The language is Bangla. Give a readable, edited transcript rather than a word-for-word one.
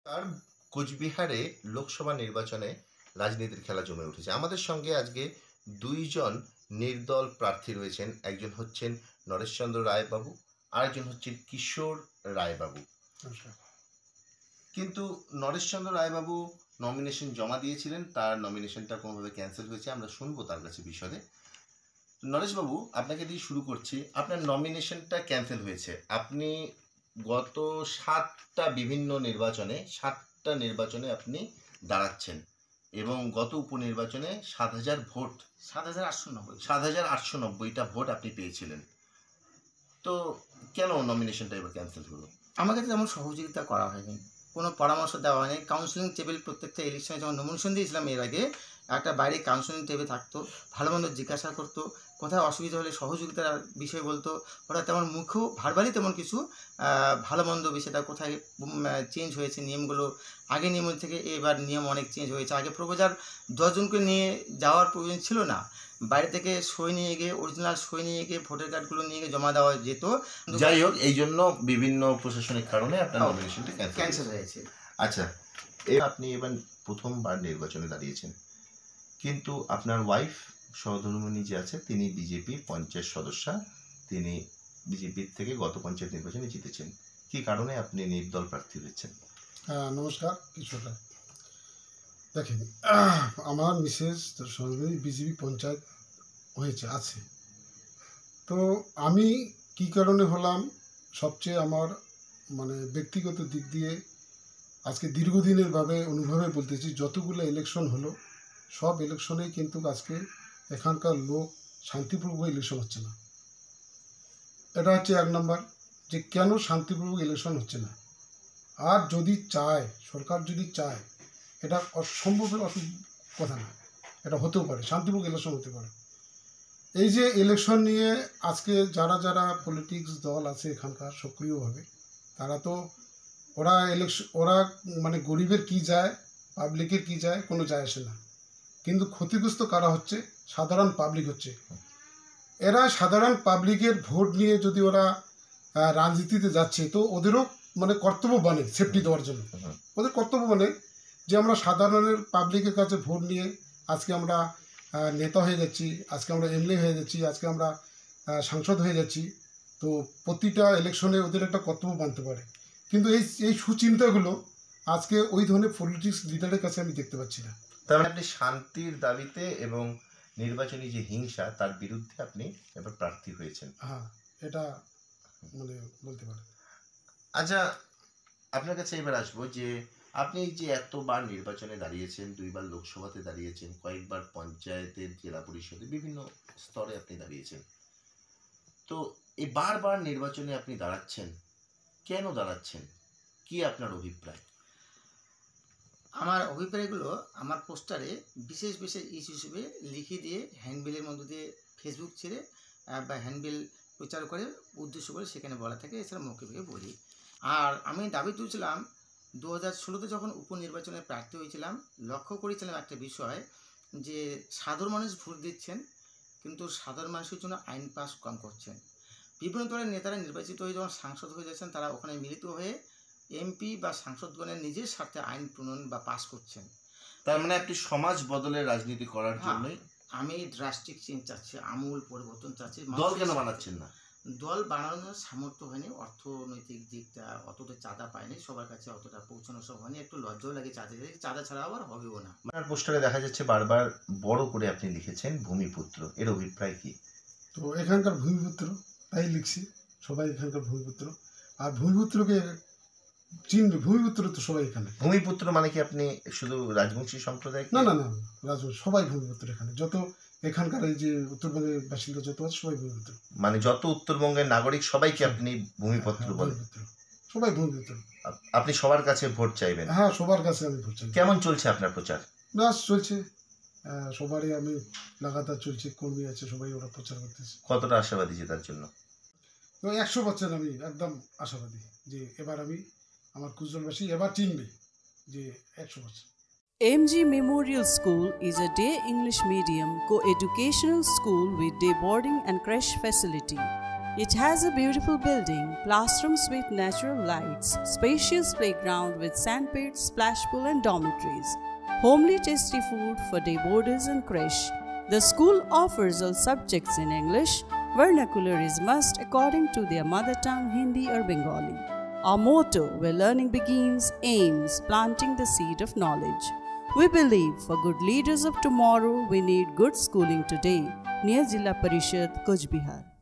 আর কোচবিহারে লোকসভা নির্বাচনে রাজনীতির খেলা জমে উঠেছে। আমাদের সঙ্গে আজকে ২ জন নির্দল প্রার্থী রয়েছেন। একজন হচ্ছেন নরেশচন্দ্র রায়বাবু, আরেকজন হচ্ছেন কিশোর রায়বাবু। কিন্তু নরেশচন্দ্র রায়বাবু নমিনেশন জমা দিয়েছিলেন, তার নমিনেশনটা কোনোভাবে ক্যান্সেল হয়েছে। আমরা শুনবো তার কাছে বিশদে। নরেশবাবু, আপনাকে দিয়ে শুরু করছি। আপনার নমিনেশনটা ক্যান্সেল হয়েছে। আপনি গত ৭টা বিভিন্ন নির্বাচনে ৭টা নির্বাচনে আপনি দাঁড়াচ্ছেন এবং গত উপনির্বাচনে ৭,০০০ ভোট ৭,৮৯০টা ভোট আপনি পেয়েছিলেন। তো কেন নমিনেশনটা এবার ক্যান্সেল হলো? আমাকে তেমন সহযোগিতা করা হয়নি, কোনো পরামর্শ দেওয়া হয়নি। কাউন্সিলিং টেবিল প্রত্যেকটা ইলেকশনে যখন নমিনেশন দিয়েছিলাম এর আগে একটা বাইরে কাউন্সিলিং টেবিল থাকতো, ভালো মন্দ জিজ্ঞাসা করতো, কোথায় অসুবিধা হলে সহযোগিতার বিষয় বলতো। ওরা তেমন মুখেও ভার্বালি তেমন কিছু ভালো মন্দ বিষয়টা কোথায় চেঞ্জ হয়েছে নিয়মগুলো, আগে নিয়ম থেকে এবার নিয়ম অনেক চেঞ্জ হয়েছে। আগে প্রপোজার 10 জনকে নিয়ে যাওয়ার প্রয়োজন ছিল না, বাইরে থেকে সই নিয়ে গিয়ে অরিজিনাল সই নিয়ে গিয়ে ভোটার কার্ডগুলো নিয়ে গিয়ে জমা দেওয়া যেত। যাই হোক, এই জন্য বিভিন্ন প্রশাসনিক কারণে আপনার নমিনেশনটা ক্যান্সেল হয়েছে। আচ্ছা, আপনি এবার প্রথমবার নির্বাচনে দাঁড়িয়েছেন, কিন্তু আপনার ওয়াইফ সহধর্মিণী যে আছে তিনি বিজেপির পঞ্চায়েত সদস্যা, তিনি বিজেপির থেকে গত পঞ্চায়েত নির্বাচনে জিতেছেন। কি কারণে আপনি নির্দল প্রার্থী হয়েছেন? নমস্কার। কিছুটা দেখেন, আমার মিসেস সহধর্মিণী বিজেপি পঞ্চায়েত হয়েছে আছে। তো আমি কি কারণে হলাম, সবচেয়ে আমার ব্যক্তিগত দিক দিয়ে আজকে দীর্ঘদিনের অনুভবে বলতেছি, যতগুলো ইলেকশন হলো সব ইলেকশনেই কিন্তু আজকে এখানকার লোক শান্তিপূর্বক ইলেকশন হচ্ছে না। এটা হচ্ছে 1 নম্বর, যে কেন শান্তিপূর্বক ইলেকশন হচ্ছে না। আর যদি চায়, সরকার যদি চায়, এটা অসম্ভবের কথা না, এটা হতেও পারে, শান্তিপূর্বক ইলেকশন হতে পারে। এই যে ইলেকশন নিয়ে আজকে যারা যারা পলিটিক্স দল আছে এখানকার সক্রিয়ভাবে, তারা তো ওরা গরিবের কি যায়, পাবলিকের কি যায়, কোনো যায় আসে না। কিন্তু ক্ষতিগ্রস্ত কারা হচ্ছে? সাধারণ পাবলিক হচ্ছে। এরা সাধারণ পাবলিকের ভোট নিয়ে যদি ওরা রাজনীতিতে যাচ্ছে, তো ওদেরও কর্তব্য বানে সেফটি দেওয়ার জন্য। ওদের কর্তব্য মানে যে আমরা সাধারণের পাবলিকের কাছে ভোট নিয়ে আজকে আমরা নেতা হয়ে যাচ্ছি, আজকে আমরা এমএলএ হয়ে যাচ্ছি, আজকে আমরা সাংসদ হয়ে যাচ্ছি। তো প্রতিটা ইলেকশনে ওদের একটা কর্তব্য মানতে পারে। কিন্তু এই সুচিন্তাগুলো আজকে ওই ধরনের পলিটিক্স লিডারের কাছে আমি দেখতে পাচ্ছি না। তার মানে আপনি শান্তির দাবিতে এবং নির্বাচনী যে হিংসা তার বিরুদ্ধে আপনি এবার প্রার্থী হয়েছেন। হ্যাঁ, এটা বলতে পারেন। আচ্ছা, আপনার কাছে এবার আসবো যে আপনি এই যে এতবার নির্বাচনে দাঁড়িয়েছেন, 2বার লোকসভাতে দাঁড়িয়েছেন, কয়েকবার পঞ্চায়েতের, জেলা পরিষদে, বিভিন্ন স্তরে আপনি দাঁড়িয়েছেন। তো এই বারবার নির্বাচনে আপনি দাঁড়াচ্ছেন, কেন দাঁড়াচ্ছেন? কি আপনার অভিপ্রায়? আমার অভিপ্রায়গুলো আমার পোস্টারে বিশেষ বিশেষ ইস্যু হিসেবে লিখে দিয়ে হ্যান্ডবিলের মধ্য দিয়ে ফেসবুক ছেড়ে বা হ্যান্ডবিল প্রচার করে উদ্দেশ্য করে সেখানে বলা থাকে, এছাড়া মুখে মুখে বলি। আর আমি দাবি তুলছিলাম 2016-তে যখন উপনির্বাচনে প্রার্থী হয়েছিলাম, লক্ষ্য করেছিলাম একটা বিষয়, যে সাধারণ মানুষ ভোট দিচ্ছেন কিন্তু সাধারণ মানুষের জন্য আইন পাস কম করছেন। বিভিন্ন দলের নেতারা নির্বাচিত হয়ে যখন সাংসদ হয়ে যাচ্ছেন, তারা ওখানে মিলিত হয়ে এমপি বা সাংসদগণের নিজের স্বার্থে আইন প্রণয়ন বা পাস করছেন। তার মানে আপনি সমাজ বদলের রাজনীতি করার জন্যই? আমি ড্রাস্টিক চেঞ্জ চাচ্ছি, আমূল পরিবর্তন চাচ্ছি। দল কেন বানাচ্ছেন না? দল বানানোর সামর্থ্য হয়নি, অর্থনৈতিক দিকটা অতটা চাঁদা পায়নি, সবার কাছে অতটা পৌঁছানো সব হয়নি, একটু লজ্জাও লাগে চাঁদা ছাড়া আবার হবেও না। আপনার পোস্টারে দেখা যাচ্ছে বারবার বড় করে আপনি লিখেছেন ভূমিপুত্র, এর অভিপ্রায় কি? তো এখানকার ভূমিপুত্র তাই লিখছি, সবাই এখানকার ভূমিপুত্র। আর ভূমিপুত্রকে চিনবে, ভূমিপুত্র তো সবাই এখানে। ভূমিপুত্র মানে কি আপনি শুধু রাজবংশী সম্প্রদায়? না না না, রাজবংশী সবাই ভূমিপুত্র এখানে, যত এখানকার এই যে উত্তরবঙ্গের বাসিন্দা যত আছে সবাই ভূমিপুত্র। মানে যত উত্তরবঙ্গের নাগরিক সবাইকে আপনি ভূমিপুত্র বলেন? সবাই ভূমিপুত্র। আপনি সবার কাছে ভোট চাইবেন? হ্যাঁ, সবার কাছে আমি ভোট চাই। কেমন চলছে আপনার প্রচার? বাস চলছে, সবারই আমি লাগাতার চলছে, কর্মী আছে, সবাই ওরা প্রচার করতেছে। কতটা আশাবাদী জেতার জন্য? তো 100% আমি একদম আশাবাদী যে এবার আমার কুচবিহারবাসী এবার চিনবে, যে 100%। MG Memorial School is a day English medium co-educational school with day boarding and creche facility. It has a beautiful building, classrooms with natural lights, spacious playground with sandpits, splash pool and dormitories, homely tasty food for day boarders and creche. The school offers all subjects in English. Vernacular is must according to their mother tongue, Hindi or Bengali. Our motto, where learning begins, aims planting the seed of knowledge. We believe for good leaders of tomorrow, we need good schooling today. Near Jilla Parishad, Kuch Bihar.